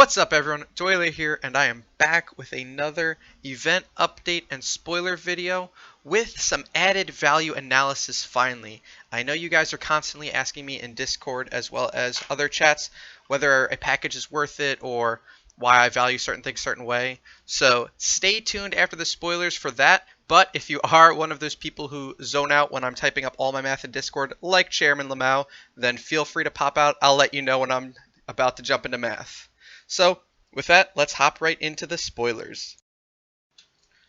What's up everyone, Doyler here, and I am back with another event update and spoiler video with some added value analysis finally. I know you guys are constantly asking me in Discord as well as other chats whether a package is worth it or why I value certain things a certain way. So stay tuned after the spoilers for that, but if you are one of those people who zone out when I'm typing up all my math in Discord, like Chairman Lamau, then feel free to pop out. I'll let you know when I'm about to jump into math. So, with that, let's hop right into the spoilers.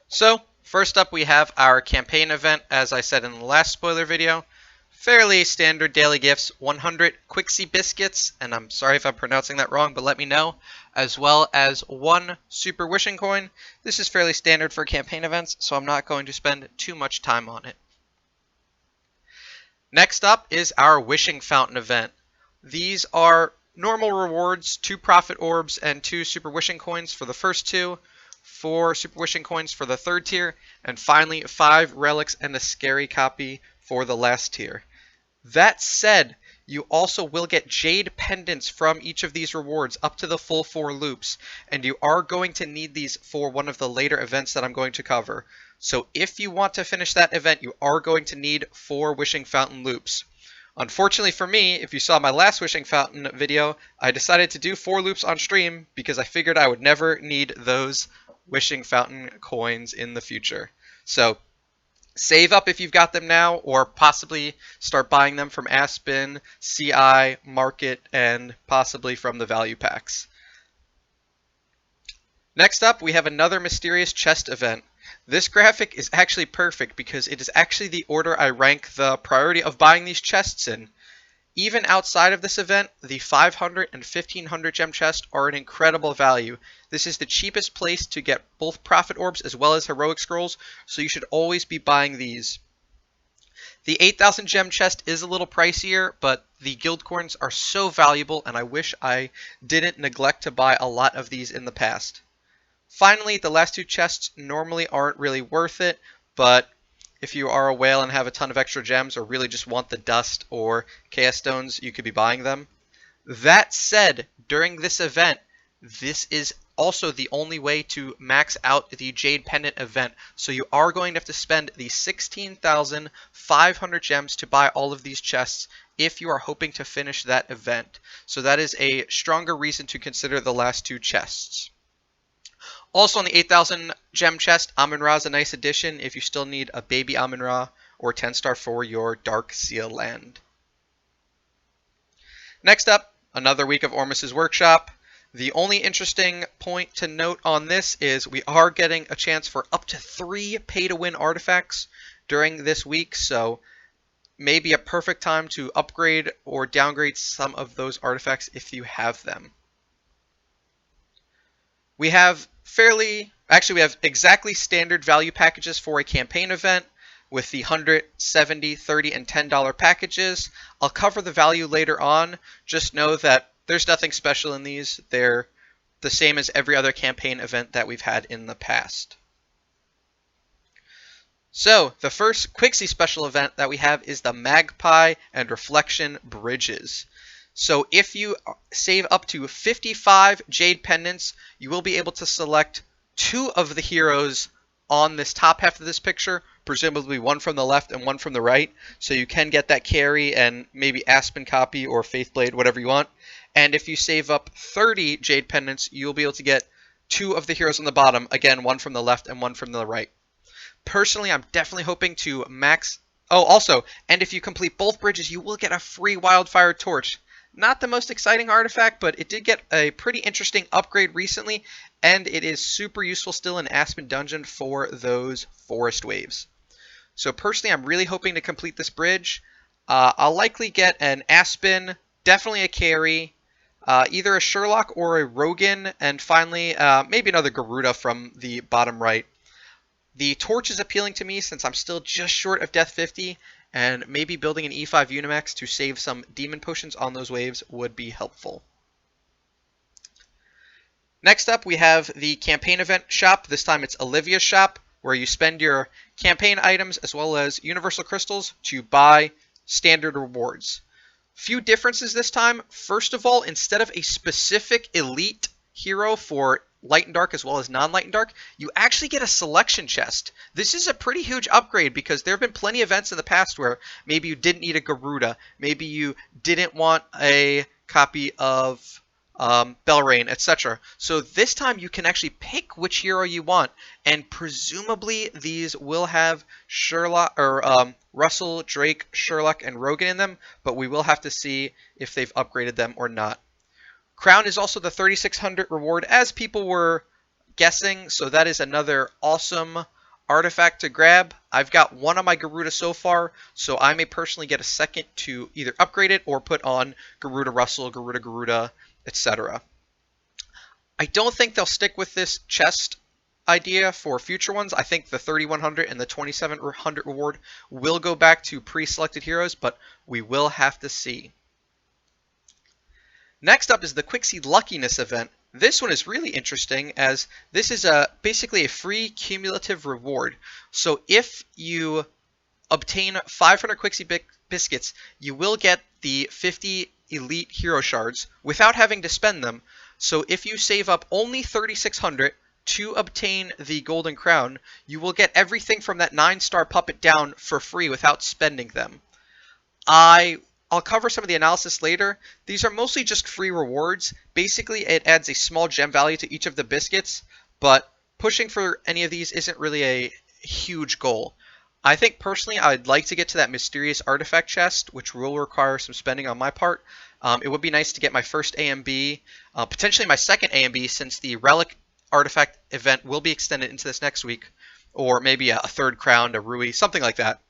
So, first up we have our campaign event, as I said in the last spoiler video. Fairly standard daily gifts, 100 Qixi biscuits, and I'm sorry if I'm pronouncing that wrong, but let me know, as well as 1 super wishing coin. This is fairly standard for campaign events, so I'm not going to spend too much time on it. Next up is our wishing fountain event. These are normal rewards, 2 profit orbs and 2 super wishing coins for the first 2, 4 super wishing coins for the third tier, and finally 5 relics and a scary copy for the last tier. That said, you also will get Jade Pendants from each of these rewards up to the full 4 loops, and you are going to need these for one of the later events that I'm going to cover. So if you want to finish that event, you are going to need 4 wishing fountain loops. Unfortunately for me, if you saw my last wishing fountain video, I decided to do 4 loops on stream because I figured I would never need those wishing fountain coins in the future. So save up if you've got them now, or possibly start buying them from Aspen, CI, Market, and possibly from the value packs. Next up, we have another mysterious chest event. This graphic is actually perfect because it is actually the order I rank the priority of buying these chests in. Even outside of this event, the 500 and 1500 gem chests are an incredible value. This is the cheapest place to get both profit orbs as well as heroic scrolls, so you should always be buying these. The 8000 gem chest is a little pricier, but the guild coins are so valuable, and I wish I didn't neglect to buy a lot of these in the past. Finally, the last 2 chests normally aren't really worth it, but if you are a whale and have a ton of extra gems or really just want the dust or chaos stones, you could be buying them. That said, during this event, this is also the only way to max out the Jade Pendant event, so you are going to have to spend the 16,500 gems to buy all of these chests if you are hoping to finish that event. So that is a stronger reason to consider the last 2 chests. Also on the 8000 gem chest, Amun-Ra is a nice addition if you still need a baby Amun-Ra or 10-star for your Dark Seal land. Next up, another week of Ormus's Workshop. The only interesting point to note on this is we are getting a chance for up to 3 pay-to-win artifacts during this week, so maybe a perfect time to upgrade or downgrade some of those artifacts if you have them. We have we have exactly standard value packages for a campaign event with the $100, $70, $30, and $10 packages. I'll cover the value later on. Just know that there's nothing special in these. They're the same as every other campaign event that we've had in the past. So, the first Qixi special event that we have is the Magpie and Reflection Bridges. So if you save up to 55 Jade Pendants, you will be able to select 2 of the heroes on this top half of this picture, presumably 1 from the left and 1 from the right, so you can get that carry and maybe Aspen copy or Faithblade, whatever you want. And if you save up 30 Jade Pendants, you'll be able to get 2 of the heroes on the bottom, again 1 from the left and 1 from the right. Personally, I'm definitely hoping to max... Oh, also, and if you complete both bridges, you will get a free Wildfire Torch. Not the most exciting artifact, but it did get a pretty interesting upgrade recently, and it is super useful still in Aspen Dungeon for those forest waves. So personally, I'm really hoping to complete this bridge. I'll likely get an Aspen, definitely a carry, either a Sherlock or a Rogan, and finally maybe another Garuda from the bottom right. The torch is appealing to me since I'm still just short of Death 50, and maybe building an E5 Unimax to save some demon potions on those waves would be helpful. Next up, we have the campaign event shop. This time it's Olivia's shop, where you spend your campaign items as well as universal crystals to buy standard rewards. Few differences this time. First of all, instead of a specific elite hero for light and dark as well as non-light and dark, you actually get a selection chest. This is a pretty huge upgrade because there have been plenty of events in the past where maybe you didn't need a Garuda, maybe you didn't want a copy of Belrain, etc. So this time you can actually pick which hero you want, and presumably these will have Sherlock or Russell, Drake, Sherlock, and Rogan in them, but we will have to see if they've upgraded them or not. Crown is also the 3600 reward, as people were guessing, so that is another awesome artifact to grab. I've got one on my Garuda so far, so I may personally get a second to either upgrade it or put on Garuda Russell, Garuda, etc. I don't think they'll stick with this chest idea for future ones. I think the 3100 and the 2700 reward will go back to pre-selected heroes, but we will have to see. Next up is the Qixi Luckiness event. This one is really interesting as this is basically a free cumulative reward. So if you obtain 500 Qixi biscuits, you will get the 50 elite hero shards without having to spend them. So if you save up only 3600 to obtain the golden crown, you will get everything from that 9-star puppet down for free without spending them. I'll cover some of the analysis later. These are mostly just free rewards. Basically, it adds a small gem value to each of the biscuits, but pushing for any of these isn't really a huge goal. I think personally I'd like to get to that mysterious artifact chest, which will require some spending on my part. It would be nice to get my first AMB, potentially my second AMB, since the relic artifact event will be extended into this next week, or maybe a third crown, a Rui, something like that.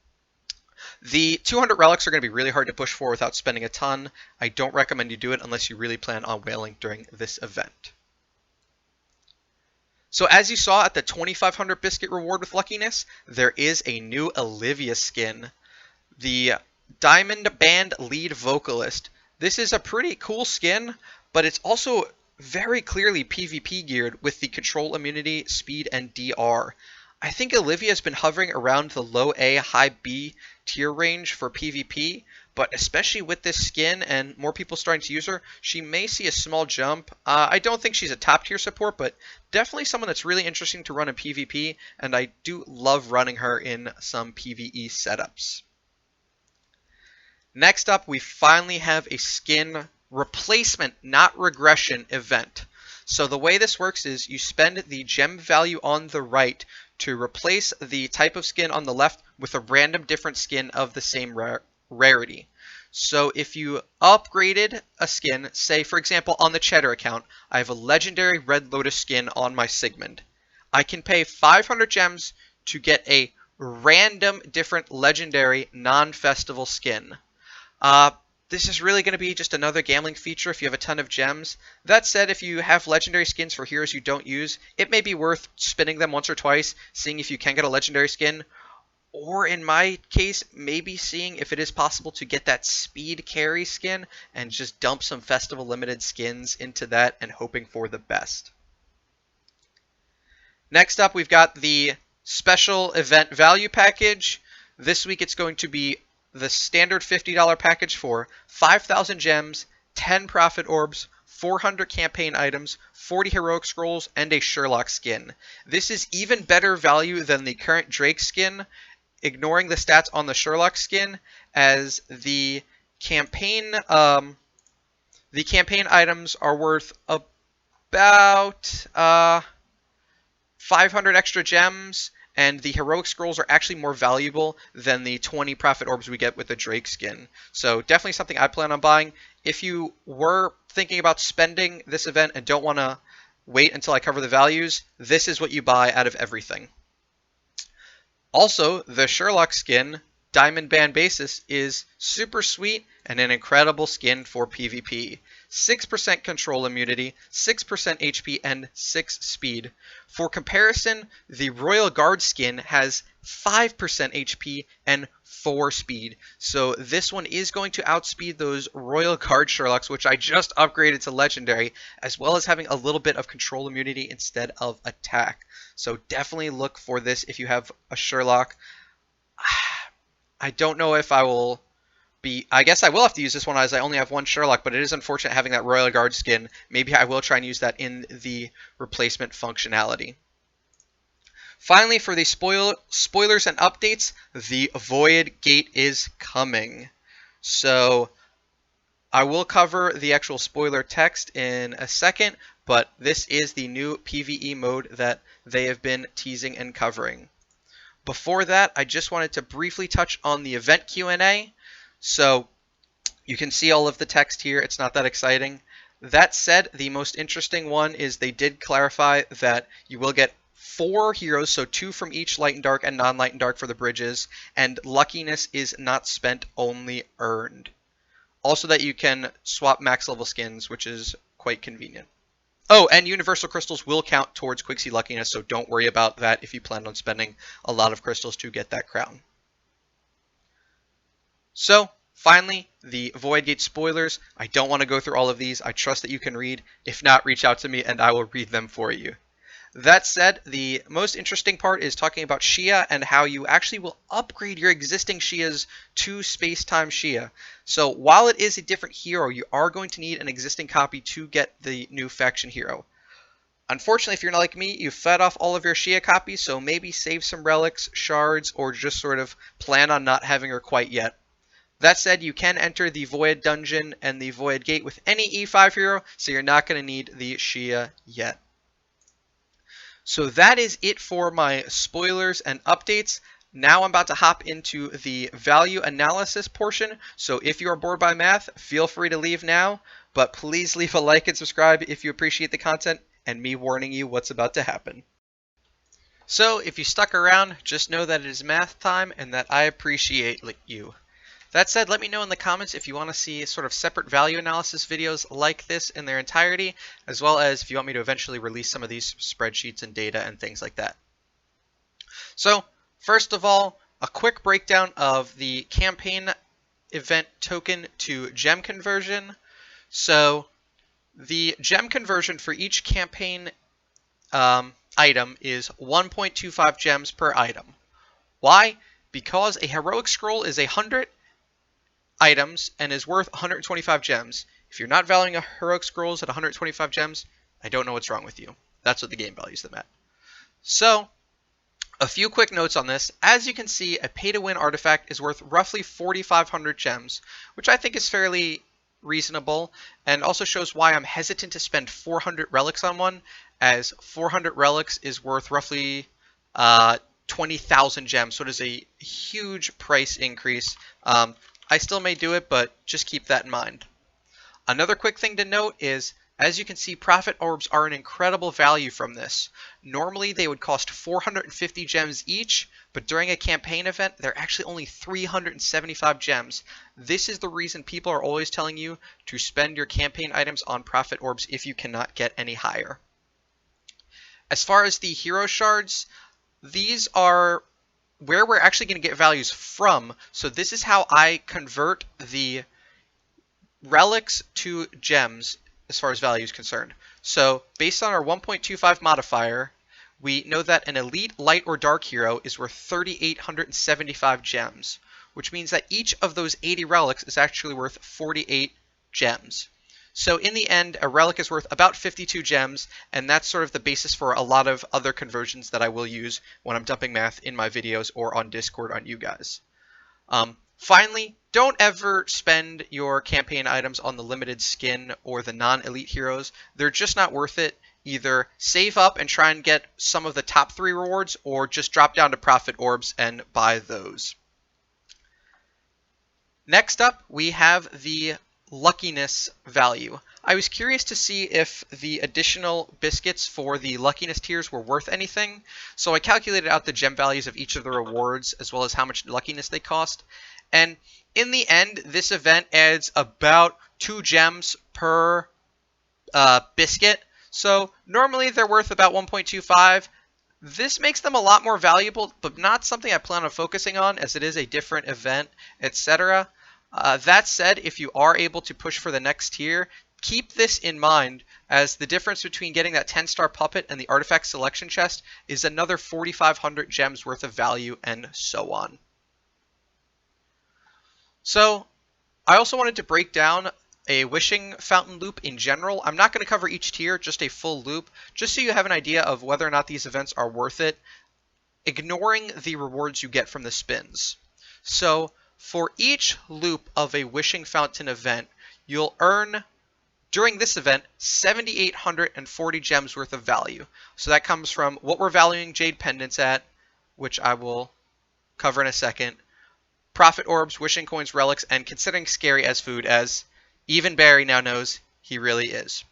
The 200 relics are going to be really hard to push for without spending a ton. I don't recommend you do it unless you really plan on whaling during this event. So as you saw at the 2500 biscuit reward with Luckiness, there is a new Olivia skin, the Diamond Band lead vocalist. This is a pretty cool skin, but it's also very clearly PvP geared with the control immunity, speed, and DR. I think Olivia has been hovering around the low A, high B tier range for PvP, but especially with this skin and more people starting to use her, she may see a small jump. I don't think she's a top tier support, but definitely someone that's really interesting to run in PvP, and I do love running her in some PvE setups. Next up, we finally have a skin replacement, not regression event. So the way this works is you spend the gem value on the right to replace the type of skin on the left with a random different skin of the same rarity. So if you upgraded a skin, say for example on the Cheddar account, I have a legendary Red Lotus skin on my Sigmund. I can pay 500 gems to get a random different legendary non-festival skin. This is really going to be just another gambling feature if you have a ton of gems. That said, if you have legendary skins for heroes you don't use, it may be worth spinning them once or twice, seeing if you can get a legendary skin. Or in my case, maybe seeing if it is possible to get that speed carry skin and just dump some festival limited skins into that and hoping for the best. Next up, we've got the special event value package. This week it's going to be the standard $50 package for 5,000 gems, 10 profit orbs, 400 campaign items, 40 heroic scrolls, and a Sherlock skin. This is even better value than the current Drake skin, ignoring the stats on the Sherlock skin, as the campaign items are worth about 500 extra gems, and the heroic scrolls are actually more valuable than the 20 profit orbs we get with the Drake skin. So definitely something I plan on buying. If you were thinking about spending this event and don't want to wait until I cover the values, this is what you buy out of everything. Also, the Sherlock skin, Diamond Band basis, is super sweet and an incredible skin for PvP. 6% control immunity, 6% HP, and 6 speed. For comparison, the Royal Guard skin has 5% HP and 4 speed. So this one is going to outspeed those Royal Guard Sherlocks, which I just upgraded to Legendary, as well as having a little bit of control immunity instead of attack. So definitely look for this if you have a Sherlock. I don't know if I will I guess I will have to use this one as I only have one Sherlock, but it is unfortunate having that Royal Guard skin. Maybe I will try and use that in the replacement functionality. Finally, for the spoilers and updates, the Voidgate is coming. So I will cover the actual spoiler text in a second, but this is the new PvE mode that they have been teasing and covering. Before that, I just wanted to briefly touch on the event Q&A. So you can see all of the text here. It's not that exciting. That said, the most interesting one is they did clarify that you will get 4 heroes, so 2 from each light and dark and non-light and dark for the bridges, and luckiness is not spent, only earned. Also that you can swap max level skins, which is quite convenient. Oh, and universal crystals will count towards Qixi luckiness, so don't worry about that if you plan on spending a lot of crystals to get that crown. So, finally, the Voidgate spoilers. I don't want to go through all of these. I trust that you can read. If not, reach out to me and I will read them for you. That said, the most interesting part is talking about Xia and how you actually will upgrade your existing Xias to Space-Time Xia. So while it is a different hero, you are going to need an existing copy to get the new faction hero. Unfortunately, if you're not like me, you've fed off all of your Xia copies, so maybe save some relics, shards, or just sort of plan on not having her quite yet. That said, you can enter the Void Dungeon and the Void Gate with any E5 hero, so you're not going to need the Xia yet. So that is it for my spoilers and updates. Now I'm about to hop into the value analysis portion, so if you are bored by math, feel free to leave now, but please leave a like and subscribe if you appreciate the content, and me warning you what's about to happen. So if you stuck around, just know that it is math time and that I appreciate you. That said, let me know in the comments if you want to see sort of separate value analysis videos like this in their entirety, as well as if you want me to eventually release some of these spreadsheets and data and things like that. So, first of all, a quick breakdown of the campaign event token to gem conversion. So, the gem conversion for each campaign item is 1.25 gems per item. Why? Because a heroic scroll is 100 items and is worth 125 gems. If you're not valuing a heroic scrolls at 125 gems, I don't know what's wrong with you. That's what the game values them at. So, a few quick notes on this. As you can see, a pay-to-win artifact is worth roughly 4,500 gems, which I think is fairly reasonable, and also shows why I'm hesitant to spend 400 relics on one, as 400 relics is worth roughly 20,000 gems, so it is a huge price increase. I still may do it, but just keep that in mind. Another quick thing to note is, as you can see, Prophet Orbs are an incredible value from this. Normally they would cost 450 gems each, but during a campaign event, they're actually only 375 gems. This is the reason people are always telling you to spend your campaign items on Prophet Orbs if you cannot get any higher. As far as the hero shards, these are where we're actually going to get values from. So this is how I convert the relics to gems as far as value is concerned. So based on our 1.25 modifier, we know that an elite light or dark hero is worth 3,875 gems, which means that each of those 80 relics is actually worth 48 gems. So in the end, a relic is worth about 52 gems, and that's sort of the basis for a lot of other conversions that I will use when I'm dumping math in my videos or on Discord on you guys. Finally, don't ever spend your campaign items on the limited skin or the non-elite heroes. They're just not worth it. Either save up and try and get some of the top 3 rewards, or just drop down to Prophet Orbs and buy those. Next up, we have the Luckiness Value. I was curious to see if the additional biscuits for the luckiness tiers were worth anything, so I calculated out the gem values of each of the rewards as well as how much luckiness they cost. And in the end, this event adds about 2 gems per biscuit. So normally they're worth about 1.25. This makes them a lot more valuable, but not something I plan on focusing on, as it is a different event, etc. That said, if you are able to push for the next tier, keep this in mind, as the difference between getting that 10-star puppet and the artifact selection chest is another 4,500 gems worth of value, and so on. So I also wanted to break down a wishing fountain loop in general. I'm not going to cover each tier, just a full loop, just so you have an idea of whether or not these events are worth it, ignoring the rewards you get from the spins. So for each loop of a wishing fountain event, you'll earn, during this event, 7,840 gems worth of value. So that comes from what we're valuing Jade Pendants at, which I will cover in a second, Profit Orbs, Wishing Coins, Relics, and considering Scary as food, as even Barry now knows he really is.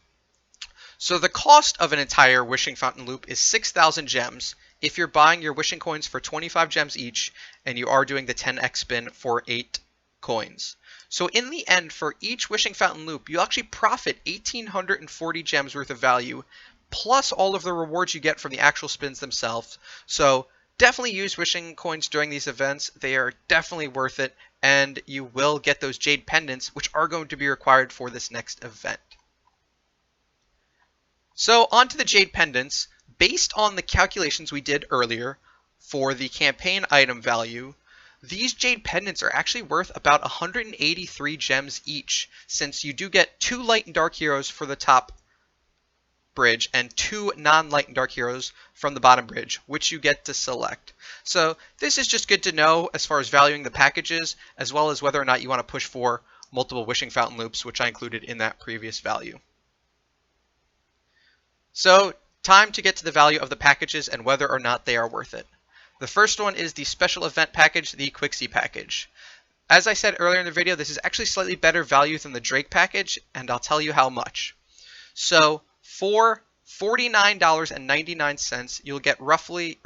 So the cost of an entire Wishing Fountain loop is 6,000 gems if you're buying your Wishing Coins for 25 gems each, and you are doing the 10x spin for 8 coins. So in the end, for each Wishing Fountain loop, you actually profit 1,840 gems worth of value, plus all of the rewards you get from the actual spins themselves. So definitely use Wishing Coins during these events. They are definitely worth it, and you will get those Jade Pendants, which are going to be required for this next event. So on to the Jade Pendants. Based on the calculations we did earlier for the campaign item value, these Jade Pendants are actually worth about 183 gems each, since you do get 2 Light and Dark Heroes for the top bridge and 2 non-Light and Dark Heroes from the bottom bridge, which you get to select. So this is just good to know as far as valuing the packages, as well as whether or not you want to push for multiple Wishing Fountain loops, which I included in that previous value. So time to get to the value of the packages and whether or not they are worth it. The first one is the special event package, the Qixi package. As I said earlier in the video, this is actually slightly better value than the Drake package, and I'll tell you how much. So for $49.99, you'll get roughly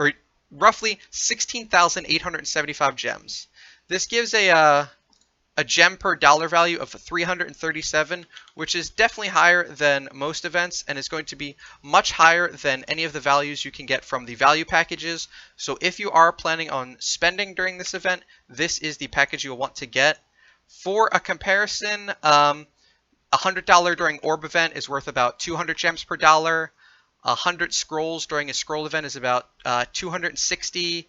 16,875 gems. This gives a gem per dollar value of 337, which is definitely higher than most events and is going to be much higher than any of the values you can get from the value packages. So if you are planning on spending during this event, this is the package you'll want to get. For a comparison, $100 during Orb event is worth about 200 gems per dollar. 100 scrolls during a scroll event is about 260.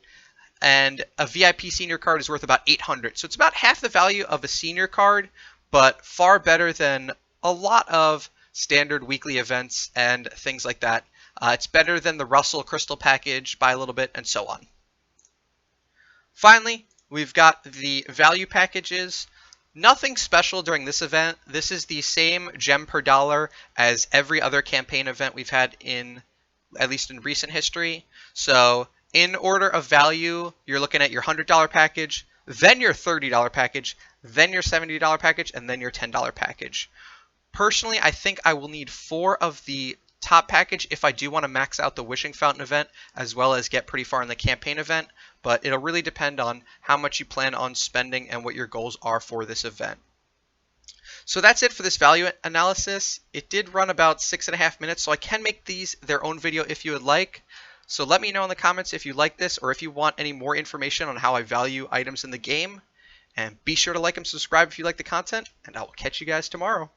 And a VIP senior card is worth about 800. So it's about half the value of a senior card, but far better than a lot of standard weekly events and things like that. It's better than the Russell Crystal package by a little bit, and so on. Finally, we've got the value packages. Nothing special during this event. This is the same gem per dollar as every other campaign event we've had in, at least in recent history. So in order of value, you're looking at your $100 package, then your $30 package, then your $70 package, and then your $10 package. Personally, I think I will need 4 of the top package if I do want to max out the Wishing Fountain event, as well as get pretty far in the campaign event, but it'll really depend on how much you plan on spending and what your goals are for this event. So that's it for this value analysis. It did run about 6.5 minutes, so I can make these their own video if you would like. So let me know in the comments if you like this or if you want any more information on how I value items in the game. And be sure to like and subscribe if you like the content, and I will catch you guys tomorrow.